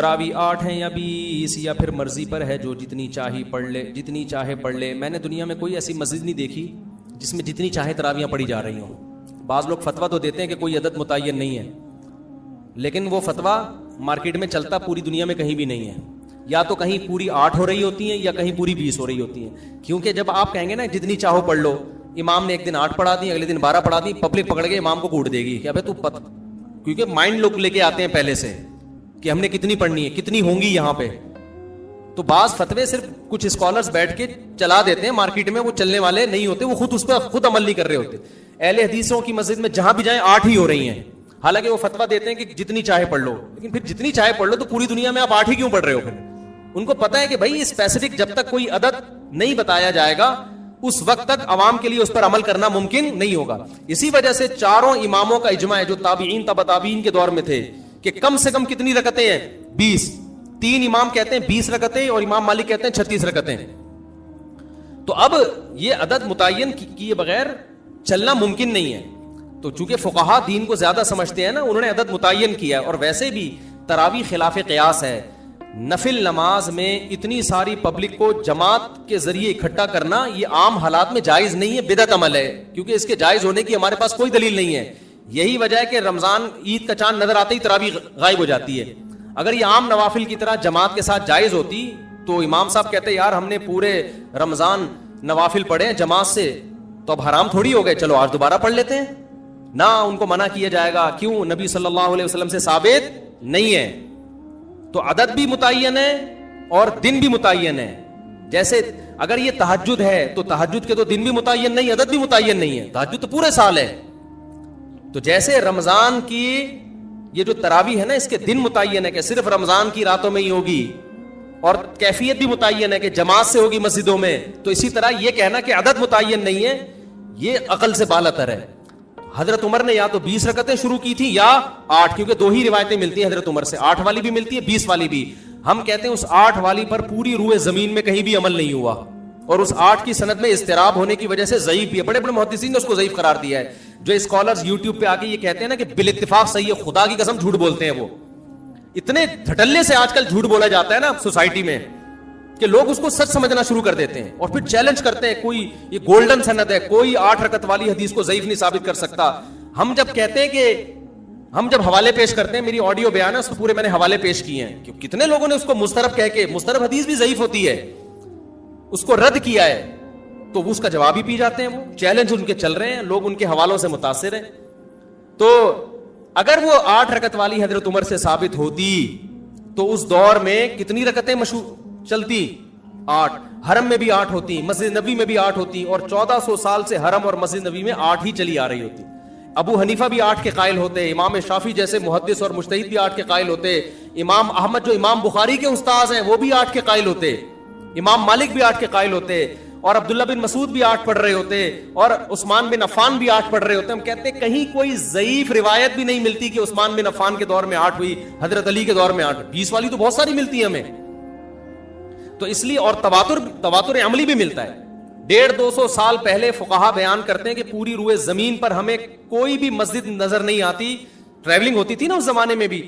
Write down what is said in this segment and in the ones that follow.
تراوی 8 ہیں یا 20 یا پھر مرضی پر ہے, جو جتنی چاہی پڑھ لے, جتنی چاہے پڑھ لے. میں نے دنیا میں کوئی ایسی مسجد نہیں دیکھی جس میں جتنی چاہے تراویاں پڑھی جا رہی ہوں. بعض لوگ فتویٰ تو دیتے ہیں کہ کوئی عدد متعین نہیں ہے, لیکن وہ فتویٰ مارکیٹ میں چلتا پوری دنیا میں کہیں بھی نہیں ہے. یا تو کہیں پوری 8 ہو رہی ہوتی ہیں یا کہیں پوری 20 ہو رہی ہوتی ہیں. کیونکہ جب آپ کہیں گے نا جتنی چاہو پڑھ لو, امام نے ایک دن 8 پڑھا دی, اگلے دن 12 پڑھا دی, پبلک پکڑ کے امام کو کوٹ دے گی کہ ابے تو کیونکہ مائنڈ لوگ لے کے آتے ہیں پہلے سے کہ ہم نے کتنی پڑھنی ہے, کتنی ہوں گی یہاں پہ. تو بعض فتوے صرف کچھ اسکالرز بیٹھ کے چلا دیتے ہیں مارکیٹ میں, وہ چلنے والے نہیں ہوتے, وہ خود اس پہ خود عمل نہیں کر رہے ہوتے. اہل حدیثوں کی مسجد میں جہاں بھی جائیں 8 ہی ہو رہی ہیں, حالانکہ وہ فتویٰ دیتے ہیں کہ جتنی چاہے پڑھ لو. لیکن پھر جتنی چاہے پڑھ لو تو پوری دنیا میں آپ 8 ہی کیوں پڑھ رہے ہو؟ پھر ان کو پتا ہے کہ بھائی اسپیسیفک جب تک کوئی عدد نہیں بتایا جائے گا اس وقت تک عوام کے لیے اس پر عمل کرنا ممکن نہیں ہوگا. اسی وجہ سے چاروں اماموں کا اجماع ہے جو تابعین تبع تابعین کے دور میں تھے کہ کم سے کم کتنی رکعتیں ہیں؟ 20. 3 امام کہتے ہیں 20 رکعتیں اور امام مالک کہتے ہیں 36 رکعتیں. تو اب یہ عدد متعین کیے بغیر چلنا ممکن نہیں ہے. تو چونکہ فقہا دین کو زیادہ سمجھتے ہیں نا, انہوں نے عدد متعین کیا ہے. اور ویسے بھی تراویح خلاف قیاس ہے. نفل نماز میں اتنی ساری پبلک کو جماعت کے ذریعے اکٹھا کرنا یہ عام حالات میں جائز نہیں ہے, بدعت عمل ہے, کیونکہ اس کے جائز ہونے کی ہمارے پاس کوئی دلیل نہیں ہے. یہی وجہ ہے کہ رمضان عید کا چاند نظر آتے ہی تراویح غائب ہو جاتی ہے. اگر یہ عام نوافل کی طرح جماعت کے ساتھ جائز ہوتی تو امام صاحب کہتے یار ہم نے پورے رمضان نوافل پڑھے ہیں جماعت سے, تو اب حرام تھوڑی ہو گئے, چلو آج دوبارہ پڑھ لیتے ہیں. نہ, ان کو منع کیا جائے گا. کیوں؟ نبی صلی اللہ علیہ وسلم سے ثابت نہیں ہے. تو عدد بھی متعین ہے اور دن بھی متعین ہے. جیسے اگر یہ تہجد ہے تو تہجد کے تو دن بھی متعین نہیں, عدد بھی متعین نہیں ہے. تہجد تو پورے سال ہے. تو جیسے رمضان کی یہ جو تراویح ہے نا, اس کے دن متعین ہے کہ صرف رمضان کی راتوں میں ہی ہوگی, اور کیفیت بھی متعین ہے کہ جماعت سے ہوگی مسجدوں میں. تو اسی طرح یہ کہنا کہ عدد متعین نہیں ہے یہ عقل سے بالاتر ہے. حضرت عمر نے یا تو 20 رکعتیں شروع کی تھی یا 8, کیونکہ 2 ہی روایتیں ملتی ہیں حضرت عمر سے, 8 والی بھی ملتی ہے 20 والی بھی. ہم کہتے ہیں اس 8 والی پر پوری روئے زمین میں کہیں بھی عمل نہیں ہوا, اور اس 8 کی سند میں اضطراب ہونے کی وجہ سے ضعیف بھی ہے. بڑے بڑے محدثین نے اس کو ضعیف قرار دیا ہے. جو اسکالرز یوٹیوب پہ آ کے یہ کہتے ہیں نا کہ بالاتفاق صحیح ہے, خدا کی قسم جھوٹ بولتے ہیں. وہ اتنے دھٹلے سے آج کل جھوٹ بولا جاتا ہے نا سوسائٹی میں کہ لوگ اس کو سچ سمجھنا شروع کر دیتے ہیں اور پھر چیلنج کرتے ہیں کوئی یہ گولڈن سند ہے, کوئی 8 رکعت والی حدیث کو ضعیف نہیں ثابت کر سکتا. ہم جب کہتے ہیں کہ ہم جب حوالے پیش کرتے ہیں, میری آڈیو بیان ہے اس کو پورے میں نے حوالے پیش کیے ہیں, کہ کتنے لوگوں نے اس کو مسترب کہہ کے, مسترب حدیث بھی ضعیف ہوتی ہے, اس کو رد کیا ہے, تو اس کا جواب ہی پی جاتے ہیں. وہ چیلنج ان کے چل رہے ہیں, لوگ ان کے حوالوں سے متاثر ہیں. تو اگر وہ 8 رکعت والی حضرت عمر سے ثابت ہوتی تو اس دور میں کتنی رکعتیں مشہور چلتی؟ 8. حرم میں بھی 8 ہوتی, مسجد نبوی میں بھی 8 ہوتی, اور 1400 سال سے حرم اور مسجد نبوی میں 8 ہی چلی آ رہی ہوتی. ابو حنیفہ بھی 8 کے قائل ہوتے, امام شافعی جیسے محدث اور مجتہد بھی 8 کے قائل ہوتے, امام احمد جو امام بخاری کے استاذ ہیں وہ بھی 8 کے قائل ہوتے, امام مالک بھی 8 کے قائل ہوتے, اور عبداللہ بن مسعود بھی 8 پڑھ رہے ہوتے, اور عثمان بن عفان بھی 8 پڑھ رہے ہوتے. ہم کہتے ہیں کہیں کوئی ضعیف روایت بھی نہیں ملتی کہ عثمان بن عفان کے دور میں 8 ہوئی, حضرت علی کے دور میں 8. 20 والی تو بہت ساری ملتی ہے ہمیں. تو اس لیے, اور تواتر عملی بھی ملتا ہے. 150-200 سال پہلے فقہا بیان کرتے ہیں کہ پوری روئے زمین پر ہمیں کوئی بھی مسجد نظر نہیں آتی, ٹریولنگ ہوتی تھی نا اس زمانے میں بھی,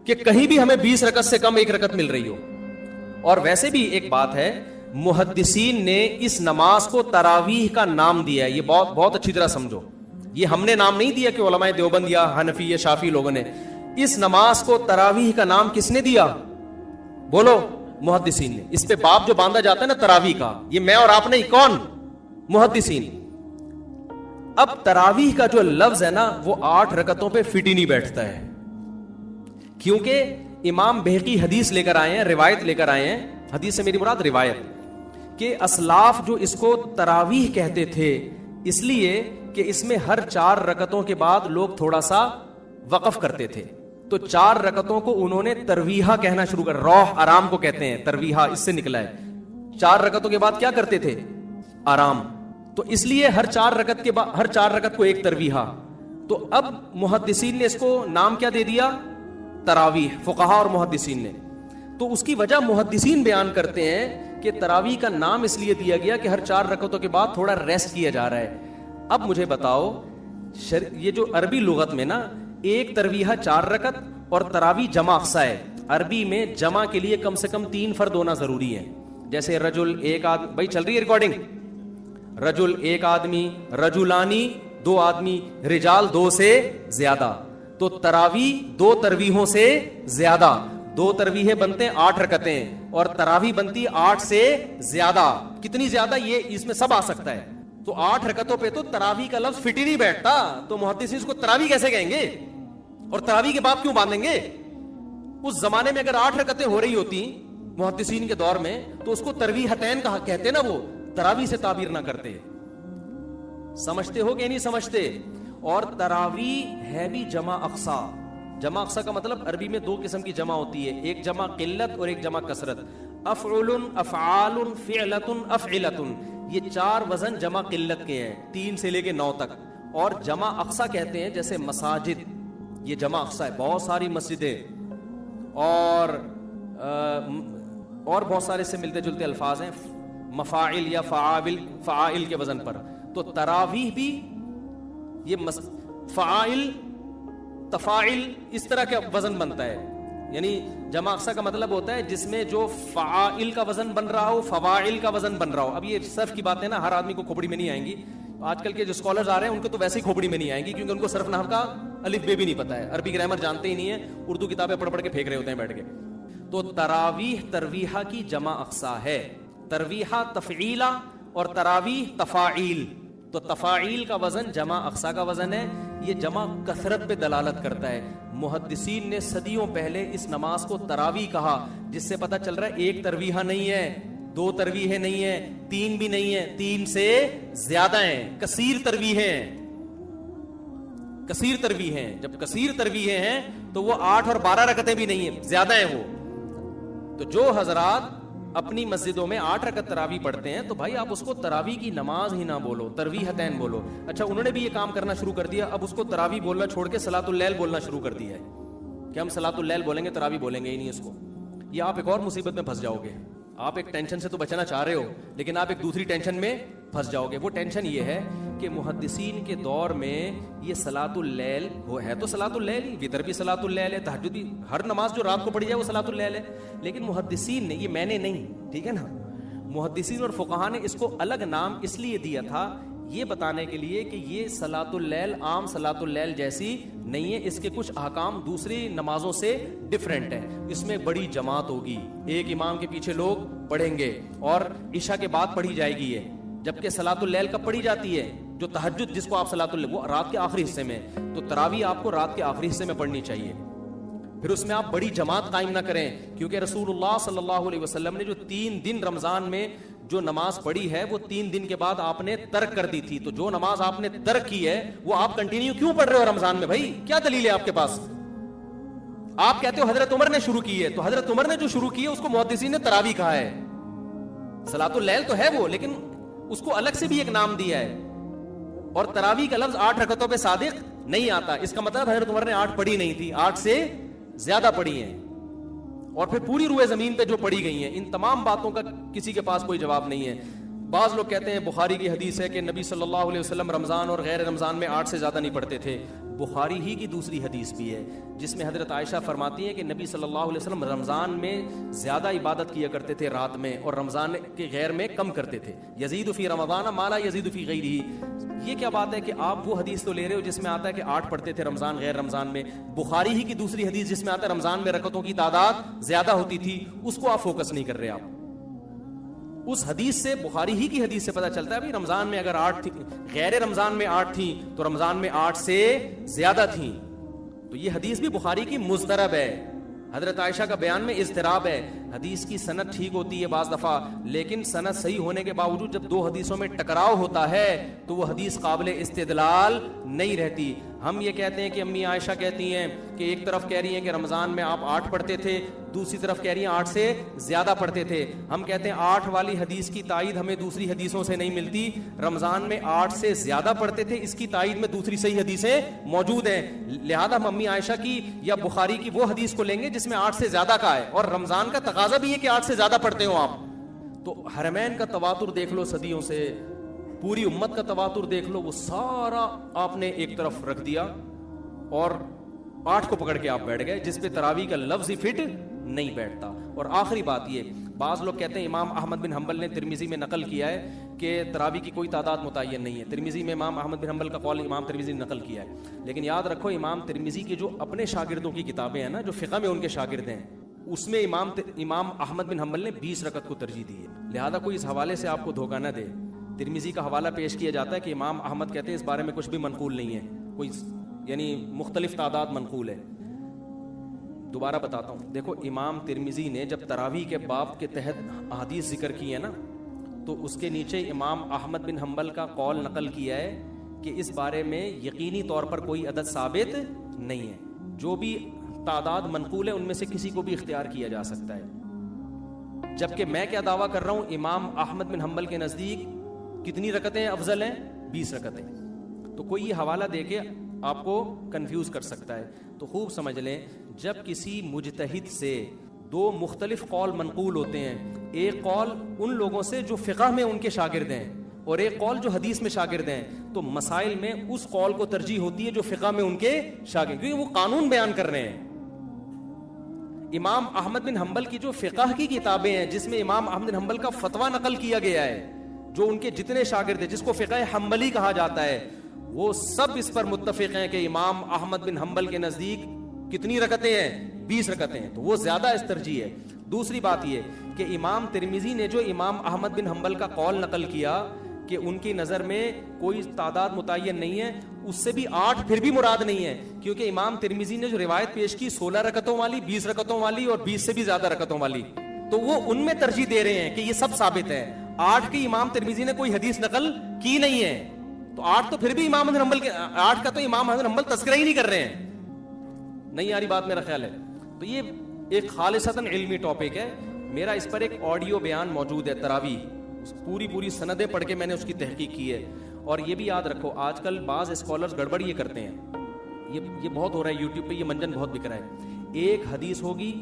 کہ کہیں بھی ہمیں 20 رکعت سے کم 1 رکعت مل رہی ہو. اور ویسے بھی ایک بات ہے, محدثین نے اس نماز کو تراویح کا نام دیا ہے. یہ بہت اچھی طرح سمجھو, یہ ہم نے نام نہیں دیا کہ علماء دیوبند یا حنفی یا شافی لوگوں نے. اس نماز کو تراویح کا نام کس نے دیا؟ بولو. محدثین نے. اس پہ باب جو باندھا جاتا ہے نا تراویح کا, یہ میں اور آپ نہیں, کون؟ محدثین. اب تراویح کا جو لفظ ہے نا وہ 8 رکعتوں پہ فٹ ہی نہیں بیٹھتا ہے, کیونکہ امام بہقی حدیث لے کر آئے ہیں, روایت لے کر آئے ہیں. حدیث سے میری مراد روایت, کہ اسلاف جو اس کو تراویح کہتے تھے اس لیے کہ اس میں ہر 4 رکعتوں کے بعد لوگ تھوڑا سا وقف کرتے تھے, تو 4 رکعتوں کو انہوں نے ترویحہ کہنا شروع کر. روح آرام کو کہتے ہیں, ترویحہ اس سے نکلا ہے. 4 رکعتوں کے بعد کیا کرتے تھے؟ آرام. تو اس لیے ہر 4 رکعت کے بعد ہر 4 رکعت کو ایک ترویحہ. تو اب محدثین نے اس کو نام کیا دے دیا؟ تراویح. فقہا اور محدثین نے. تو اس کی وجہ محدثین بیان کرتے ہیں کہ تراویح کا نام اس لیے دیا گیا کہ ہر 4 رکعتوں کے بعد تھوڑا ریسٹ کیا جا رہا ہے. اب مجھے بتاؤ, یہ جو عربی لغت میں نا ایک ترویحہ 4 رکعت اور تراویح جمع اقصا ہے, عربی میں جمع کے لیے کم سے کم 3 فرد ہونا ضروری ہے. جیسے رجل ایک آدمی, بھائی چل رہی ہے ریکارڈنگ, رجل ایک آدمی, رجلانی 2 آدمی, رجال 2 سے زیادہ. تو تراویح 2 ترویحوں سے زیادہ, 2 ترویحیں بنتے ہیں 8 رکعتیں, اور تراویح بنتی 8 سے زیادہ. کتنی زیادہ, یہ اس میں سب آ سکتا ہے. تو 8 رکعتوں پہ تو تراویح کا لفظ فٹ ہی نہیں بیٹھتا, تو محدثین اس کو تراویح کیسے کہیں گے, اور تراویح کے بعد کیوں باندھیں گے؟ اس زمانے میں اگر 8 رکعتیں ہو رہی ہوتی محدثین کے دور میں تو اس کو ترویحتین کہا کہتے نا, وہ تراویح سے تعبیر نہ کرتے. سمجھتے ہو کہ نہیں سمجھتے؟ اور تراویح ہے بھی جمع اقصا. جمع اقصا کا مطلب عربی میں 2 قسم کی جمع ہوتی ہے, ایک جمع قلت اور ایک جمع کثرت. افعل, افعال, فعلت, افعلت, یہ 4 وزن جمع قلت کے ہیں 3 سے لے کے 9 تک. اور جمع اقصا کہتے ہیں جیسے مساجد, یہ جمع اقصا ہے, بہت ساری مسجدیں, اور بہت سارے سے ملتے جلتے الفاظ ہیں, مفاعل یا فعائل کے وزن پر. تو تراویح بھی یہ فعائل, تفاعل اس طرح کا وزن بنتا ہے. یعنی جمع اقصا کا مطلب ہوتا ہے جس میں جو فعائل کا وزن بن رہا ہو, فواعل کا وزن بن رہا ہو. اب یہ صرف کی باتیں نا ہر آدمی کو کھوپڑی میں نہیں آئیں گی. آج کل کے جو اسکالرز آ رہے ہیں ان کو تو ویسے ہی کھوپڑی میں نہیں آئیں گی, کیونکہ ان کو صرف نحو کا الف بے بھی نہیں پتا ہے, عربی گرامر جانتے ہی نہیں ہے, اردو کتابیں پڑھ پڑھ کے پھینک رہے ہوتے ہیں بیٹھ کے. تو تراویح ترویحہ کی جمع اقصا ہے, ترویحہ تفعیلہ اور تراویح تفاعیل. تو تفاعیل کا وزن جمع اقصا کا وزن ہے. یہ جمع کثرت پہ دلالت کرتا ہے. محدثین نے صدیوں پہلے اس نماز کو تراویح کہا, جس سے پتہ چل رہا ہے 1 ترویحہ نہیں ہے, 2 ترویحیں نہیں ہیں, 3 بھی نہیں ہیں, 3 سے زیادہ ہیں, کثیر ترویحیں ہیں, کثیر ترویحیں ہیں. جب کثیر ترویحیں ہیں تو وہ 8 اور 12 رکعتیں بھی نہیں ہیں, زیادہ ہیں وہ. تو جو حضرات اپنی مسجدوں میں 8 رکعت تراویح پڑھتے ہیں تو بھائی آپ اس کو تراویح کی نماز ہی نہ بولو, ترویحتین بولو. اچھا انہوں نے بھی یہ کام کرنا شروع کر دیا, اب اس کو تراویح بولنا چھوڑ کے صلاۃ اللیل بولنا شروع کر دیا ہے کہ ہم صلاۃ اللیل بولیں گے, تراویح بولیں گے ہی نہیں اس کو. یہ آپ ایک اور مصیبت میں پھنس جاؤ گے. آپ ایک ٹینشن سے تو بچنا چاہ رہے ہو, لیکن آپ ایک دوسری ٹینشن میں پھنس جاؤ گے. وہ ٹینشن یہ ہے کہ محدثین کے دور میں یہ صلاۃ اللیل وہ ہے تو صلاۃ اللیل ہی, وتر بھی صلاۃ اللیل ہے, تہجد بھی, ہر نماز جو رات کو پڑھی جائے وہ صلاۃ اللیل ہے. لیکن محدثین نے, یہ میں نے نہیں, ٹھیک ہے نا, محدثین اور فقہا نے اس کو الگ نام اس لیے دیا تھا یہ بتانے کے لیے کہ یہ صلاۃ اللیل عام صلاۃ اللیل جیسی نہیں ہے, اس کے کچھ احکام دوسری نمازوں سے ڈفرینٹ ہے. اس میں بڑی جماعت ہوگی, ایک امام کے پیچھے لوگ پڑھیں گے, اور عشاء کے بعد پڑھی جائے گی یہ. جبکہ صلاۃ اللیل کب پڑھی جاتی ہے, جو تہجد جس کو آپ صلاۃ اللیل, وہ رات کے آخری حصے میں. تو تراویح آپ کو رات کے آخری حصے میں پڑھنی چاہیے. پھر اس میں آپ بڑی جماعت قائم نہ کریں, کیونکہ رسول اللہ صلی اللہ علیہ وسلم نے جو 3 دن رمضان میں جو نماز پڑھی ہے وہ 3 دن کے بعد آپ نے ترک کر دی تھی. تو جو نماز آپ نے ترک کی ہے وہ آپ کنٹینیو کیوں پڑھ رہے ہو رمضان میں؟ بھائی کیا دلیل ہے آپ کے پاس؟ آپ کہتے ہو حضرت عمر نے شروع کی ہے, تو حضرت عمر نے جو شروع کی ہے اس کو محدثین نے تراویح کہا ہے. صلاۃ اللیل تو ہے وہ, لیکن اس کو الگ سے بھی ایک نام دیا ہے. اور تراویح کا لفظ 8 رکعتوں پہ صادق نہیں آتا. اس کا مطلب حضرت عمر نے 8 پڑھی نہیں تھی, 8 سے زیادہ پڑھی ہیں, اور پھر پوری روئے زمین پہ جو پڑھی گئی ہیں. ان تمام باتوں کا کسی کے پاس کوئی جواب نہیں ہے. بعض لوگ کہتے ہیں بخاری کی حدیث ہے کہ نبی صلی اللہ علیہ وسلم رمضان اور غیر رمضان میں 8 سے زیادہ نہیں پڑھتے تھے. بخاری ہی کی دوسری حدیث بھی ہے جس میں حضرت عائشہ فرماتی ہیں کہ نبی صلی اللہ علیہ وسلم رمضان میں زیادہ عبادت کیا کرتے تھے رات میں, اور رمضان کے غیر میں کم کرتے تھے. یزید فی رمضان ما لا یزید فی غیرہ. یہ کیا بات ہے کہ آپ وہ حدیث تو لے رہے ہو جس میں آتا ہے کہ 8 پڑھتے تھے رمضان غیر رمضان میں, بخاری ہی کی دوسری حدیث جس میں آتا ہے رمضان میں رکعتوں کی تعداد زیادہ ہوتی تھی, اس کو آپ فوکس نہیں کر رہے. آپ اس حدیث سے, بخاری ہی کی حدیث سے پتہ چلتا ہے بھی رمضان میں اگر 8 تھی, غیر رمضان میں 8 تھیں, تو رمضان میں 8 سے زیادہ تھیں. تو یہ حدیث بھی بخاری کی مضطرب ہے. حضرت عائشہ کا بیان میں اضطراب ہے. حدیث کی سند ٹھیک ہوتی ہے بعض دفعہ, لیکن سند صحیح ہونے کے باوجود جب 2 حدیثوں میں ٹکراؤ ہوتا ہے تو وہ حدیث قابل استدلال نہیں رہتی. ہم یہ کہتے ہیں کہ امی عائشہ کہتی ہیں کہ ایک طرف کہہ رہی ہیں کہ رمضان میں آپ 8 پڑھتے تھے, دوسری طرف کہہ رہی ہیں 8 سے زیادہ پڑھتے تھے. ہم کہتے ہیں 8 والی حدیث کی تائید ہمیں دوسری حدیثوں سے نہیں ملتی. رمضان میں 8 سے زیادہ پڑھتے تھے, اس کی تائید میں دوسری صحیح حدیثیں موجود ہیں. لہذا ہم امی عائشہ کی یا بخاری کی وہ حدیث کو لیں گے جس میں 8 سے زیادہ کا ہے, اور رمضان کا تقاضا بھی ہے کہ 8 سے زیادہ پڑھتے ہو آپ. تو حرمین کا تواتر دیکھ لو صدیوں سے, پوری امت کا تواتر دیکھ لو, وہ سارا آپ نے ایک طرف رکھ دیا اور 8 کو پکڑ کے آپ بیٹھ گئے, جس پہ تراویح کا لفظ ہی فٹ نہیں بیٹھتا. اور آخری بات یہ, بعض لوگ کہتے ہیں امام احمد بن حنبل نے ترمذی میں نقل کیا ہے کہ تراویح کی کوئی تعداد متعین نہیں ہے. ترمذی میں امام احمد بن حنبل کا قول امام ترمذی نے نقل کیا ہے, لیکن یاد رکھو امام ترمذی کے جو اپنے شاگردوں کی کتابیں ہیں نا, جو فقہ میں ان کے شاگرد ہیں, اس میں امام احمد بن حنبل نے 20 رکعت کو ترجیح دی ہے. لہذا کوئی اس حوالے سے آپ کو دھوکہ نہ دے. ترمذی کا حوالہ پیش کیا جاتا ہے کہ امام احمد کہتے ہیں اس بارے میں کچھ بھی منقول نہیں ہے, کوئی یعنی مختلف تعداد منقول ہے. دوبارہ بتاتا ہوں, دیکھو امام ترمذی نے جب تراویح کے باب کے تحت احادیث ذکر کی ہے نا, تو اس کے نیچے امام احمد بن حنبل کا قول نقل کیا ہے کہ اس بارے میں یقینی طور پر کوئی عدد ثابت نہیں ہے, جو بھی تعداد منقول ہے ان میں سے کسی کو بھی اختیار کیا جا سکتا ہے. جبکہ میں کیا دعویٰ کر رہا ہوں, امام احمد بن حنبل کے نزدیک کتنی رکعتیں افضل ہیں؟ 20 رکعتیں. تو کوئی یہ حوالہ دے کے آپ کو کنفیوز کر سکتا ہے. تو خوب سمجھ لیں, جب کسی مجتہد سے دو مختلف قول منقول ہوتے ہیں, ایک قول ان لوگوں سے جو فقہ میں ان کے شاگرد ہیں اور ایک قول جو حدیث میں شاگرد ہیں, تو مسائل میں اس قول کو ترجیح ہوتی ہے جو فقہ میں ان کے شاگرد, کیونکہ وہ قانون بیان کر رہے ہیں. امام احمد بن حنبل کی جو فقہ کی کتابیں ہیں جس میں امام احمد بن حنبل کا فتویٰ نقل کیا گیا ہے, جو ان کے جتنے شاگرد ہیں جس کو فقہ حنبلی کہا جاتا ہے, وہ سب اس پر متفق ہیں کہ امام احمد بن حنبل کے نزدیک کتنی رکعتیں ہیں؟ 20 رکعتیں ہیں. تو وہ زیادہ اس ترجیح ہے. دوسری بات یہ کہ امام ترمذی نے جو امام احمد بن حنبل کا قول نقل کیا کہ ان کی نظر میں کوئی تعداد متعین نہیں ہے, اس سے بھی 8 پھر بھی مراد نہیں ہے, کیونکہ امام ترمذی نے جو روایت پیش کی 16 رکعتوں والی, 20 رکعتوں والی اور 20 سے بھی زیادہ رکعتوں والی, تو وہ ان میں ترجیح دے رہے ہیں کہ یہ سب ثابت ہے. 8 کی امام ترمذی نے کوئی حدیث نقل کی نہیں ہے, تو 8 تو پھر بھی امام احمد بن حنبل کے 8 کا تو امام احمد بن حنبل تذکرہ ہی نہیں کر رہے ہیں. نہیں آ رہی بات میرا خیال ہے. تو یہ ایک خالصتاً علمی ٹاپک ہے. میرا اس پر ایک آڈیو بیان موجود ہے تراویح, پوری سندیں پڑھ کے میں نے اس کی تحقیق کی ہے. اور یہ بھی یاد رکھو, آج کل بعض اسکالرز گڑبڑ یہ کرتے ہیں, یہ بہت ہو رہا ہے یوٹیوب پہ, یہ منجن بہت بک رہا ہے. ایک حدیث ہوگی,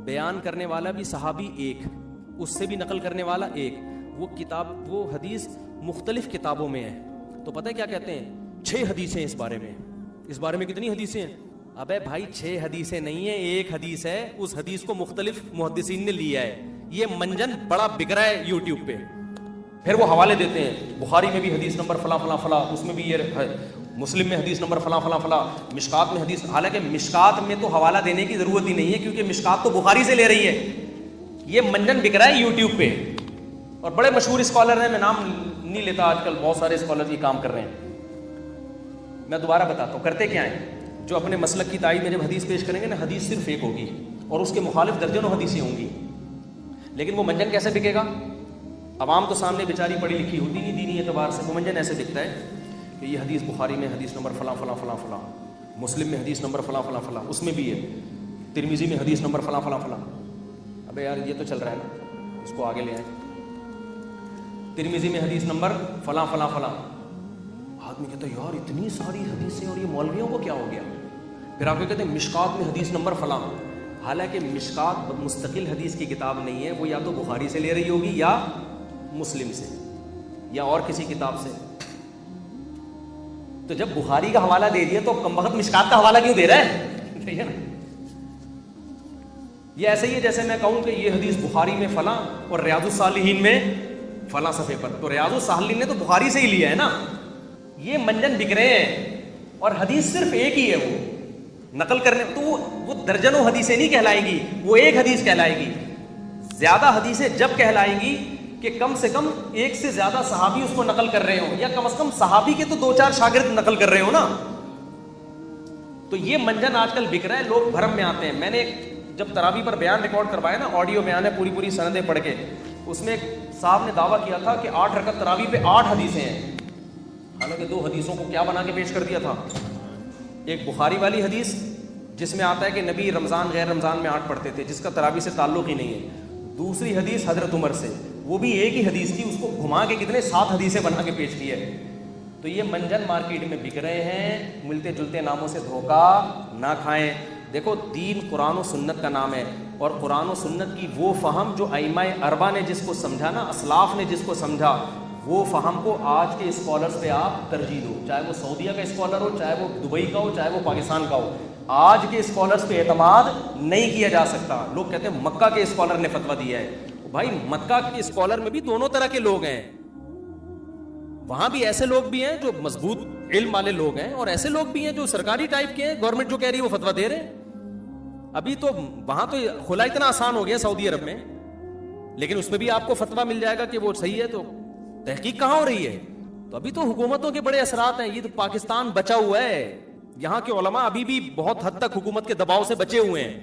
بیان کرنے والا بھی صحابی ایک, اس سے بھی نقل کرنے والا ایک, وہ حدیث مختلف کتابوں میں ہے. تو پتہ ہے کیا کہتے ہیں, 6 حدیثیں اس بارے میں کتنی حدیثیں ہیں؟ ابے بھائی 6 حدیثیں نہیں ہیں, ایک حدیث ہے, اس حدیث کو مختلف محدثین نے لیا ہے. یہ منجن بڑا بک رہا ہے یوٹیوب پہ. پھر وہ حوالے دیتے ہیں, بخاری میں بھی حدیث نمبر فلاں فلاں فلاں, اس میں بھی یہ ہے, مسلم میں حدیث نمبر فلاں فلاں فلاں, مشکات میں حدیث. حالانکہ مشکات میں تو حوالہ دینے کی ضرورت ہی نہیں ہے, کیونکہ مشکات تو بخاری سے لے رہی ہے. یہ منجن بک رہا ہے یوٹیوب پہ, اور بڑے مشہور اسکالر ہیں, میں نام نہیں لیتا, آج کل بہت سارے اسکالر یہ کام کر رہے ہیں. میں دوبارہ بتاتا ہوں کرتے کیا ہیں. جو اپنے مسلک کی تائید میں جب حدیث پیش کریں گے نا, حدیث صرف ایک ہوگی اور اس کے مخالف درجنوں حدیثیں ہوں گی, لیکن وہ منجن کیسے بکے گا؟ عوام تو سامنے بیچاری پڑھی لکھی ہوتی نہیں دینی اعتبار سے, وہ منجن ایسے دکھتا ہے کہ یہ حدیث بخاری میں حدیث نمبر فلاں فلاں فلاں فلاں, مسلم میں حدیث نمبر فلاں فلاں فلاں, اس میں بھی ہے ترمذی میں حدیث نمبر فلاں فلاں فلاں. ابے یار یہ تو چل رہا ہے نا, اس کو آگے لے آئیں. ترمذی میں حدیث نمبر فلاں فلاں فلاں, آدمی کہتا ہے یار اتنی ساری حدیثیں اور یہ مولویوں کو کیا ہو گیا. پھر آپ کو کہتے ہیں مشکات میں حدیث نمبر فلاں, حالانکہ مشکات مستقل حدیث کی کتاب نہیں ہے, وہ یا تو بخاری سے لے رہی ہوگی یا مسلم سے یا اور کسی کتاب سے. تو جب بخاری کا حوالہ دے دیا تو کمبخت مشکات کا حوالہ کیوں دے رہا ہے؟ یہ ایسے ہی ہے جیسے میں کہوں کہ یہ حدیث بخاری میں فلاں اور ریاض الصالحین میں فلاں صفحے پر, تو ریاض الصالحین نے تو بخاری سے ہی لیا ہے نا. یہ منجن بک رہے ہیں, اور حدیث صرف ایک ہی ہے, وہ نقل کرنے تو وہ درجنوں حدیثیں نہیں کہلائیں گی, وہ ایک حدیث کہلائے گی. زیادہ حدیثیں جب کہلائیں گی کہ کم سے کم ایک سے زیادہ صحابی اس کو نقل کر رہے ہوں, یا کم از کم صحابی کے تو 2-4 شاگرد نقل کر رہے ہو نا. تو یہ منجن آج کل بک رہا ہے, لوگ بھرم میں آتے ہیں. میں نے جب تراویح پر بیان ریکارڈ کروایا نا, آڈیو بیان ہے, پوری سندیں پڑھ کے, اس میں ایک صاحب نے دعویٰ کیا تھا کہ 8 رکعت تراویح پہ 8 حدیثیں ہیں. حالانکہ 2 حدیثوں کو کیا بنا کے پیش کر دیا تھا, ایک بخاری والی حدیث جس میں آتا ہے کہ نبی رمضان غیر رمضان میں 8 پڑھتے تھے, جس کا تراویح سے تعلق ہی نہیں ہے. دوسری حدیث حضرت عمر سے, وہ بھی ایک ہی حدیث تھی, اس کو گھما کے کتنے 7 حدیثیں بنا کے پیش کی ہے. تو یہ منجن مارکیٹ میں بک رہے ہیں, ملتے جلتے ناموں سے دھوکہ نہ کھائیں. دیکھو دین قرآن و سنت کا نام ہے, اور قرآن و سنت کی وہ فہم جو ائمہ اربعہ نے جس کو سمجھا نا, اسلاف نے جس کو سمجھا, وہ فہم کو آج کے اسکالرز پہ آپ ترجیح دو, چاہے وہ سعودیہ کا اسکالر ہو, چاہے وہ دبئی کا ہو, چاہے وہ پاکستان کا ہو. آج کے اسکالرس پہ اعتماد نہیں کیا جا سکتا. لوگ کہتے ہیں مکہ کے اسکالر نے فتویٰ دیا ہے. بھائی مکہ کے اسکالر میں بھی دونوں طرح کے لوگ ہیں. وہاں بھی ایسے لوگ بھی ہیں جو مضبوط علم والے لوگ ہیں, اور ایسے لوگ بھی ہیں جو سرکاری ٹائپ کے ہیں, گورنمنٹ جو کہہ رہی ہے وہ فتویٰ دے رہے ہیں. ابھی تو وہاں تو خلا اتنا آسان ہو گیا سعودی عرب میں, لیکن اس میں بھی آپ کو فتویٰ مل جائے گا کہ وہ صحیح ہے. تو تحقیق کہاں ہو رہی ہے؟ تو ابھی تو حکومتوں کے بڑے اثرات ہیں. یہ تو پاکستان بچا ہوا ہے, یہاں کے علماء ابھی بھی بہت حد تک حکومت کے دباؤ سے بچے ہوئے ہیں.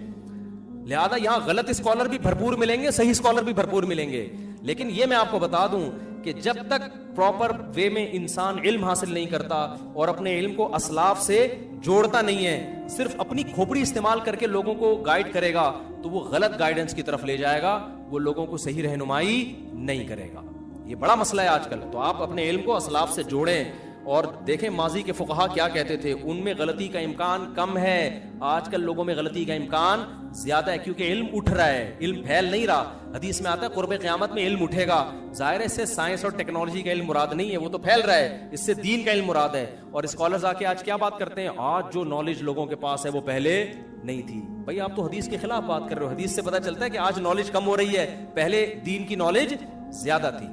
لہذا یہاں غلط اسکالر بھی بھرپور ملیں گے, صحیح اسکالر بھی بھرپور ملیں گے. لیکن یہ میں آپ کو بتا دوں کہ جب تک پراپر وے میں انسان علم حاصل نہیں کرتا اور اپنے علم کو اسلاف سے جوڑتا نہیں ہے, صرف اپنی کھوپڑی استعمال کر کے لوگوں کو گائیڈ کرے گا, تو وہ غلط گائیڈنس کی طرف لے جائے گا, وہ لوگوں کو صحیح رہنمائی نہیں کرے گا. یہ بڑا مسئلہ ہے آج کل. تو آپ اپنے علم کو اسلاف سے جوڑیں اور دیکھیں ماضی کے فقہا کیا کہتے تھے. ان میں غلطی کا امکان کم ہے, آج کل لوگوں میں غلطی کا امکان زیادہ ہے, کیونکہ علم اٹھ رہا ہے, علم پھیل نہیں رہا. حدیث میں آتا ہے قرب قیامت میں علم اٹھے گا. ظاہر ہے اس سے سائنس اور ٹیکنالوجی کا علم مراد نہیں ہے, وہ تو پھیل رہا ہے, اس سے دین کا علم مراد ہے. اور اسکالرز آ کے آج کیا بات کرتے ہیں, آج جو نالج لوگوں کے پاس ہے وہ پہلے نہیں تھی. بھائی آپ تو حدیث کے خلاف بات کر رہے ہو. حدیث سے پتہ چلتا ہے کہ آج نالج کم ہو رہی ہے, پہلے دین کی نالج زیادہ تھی.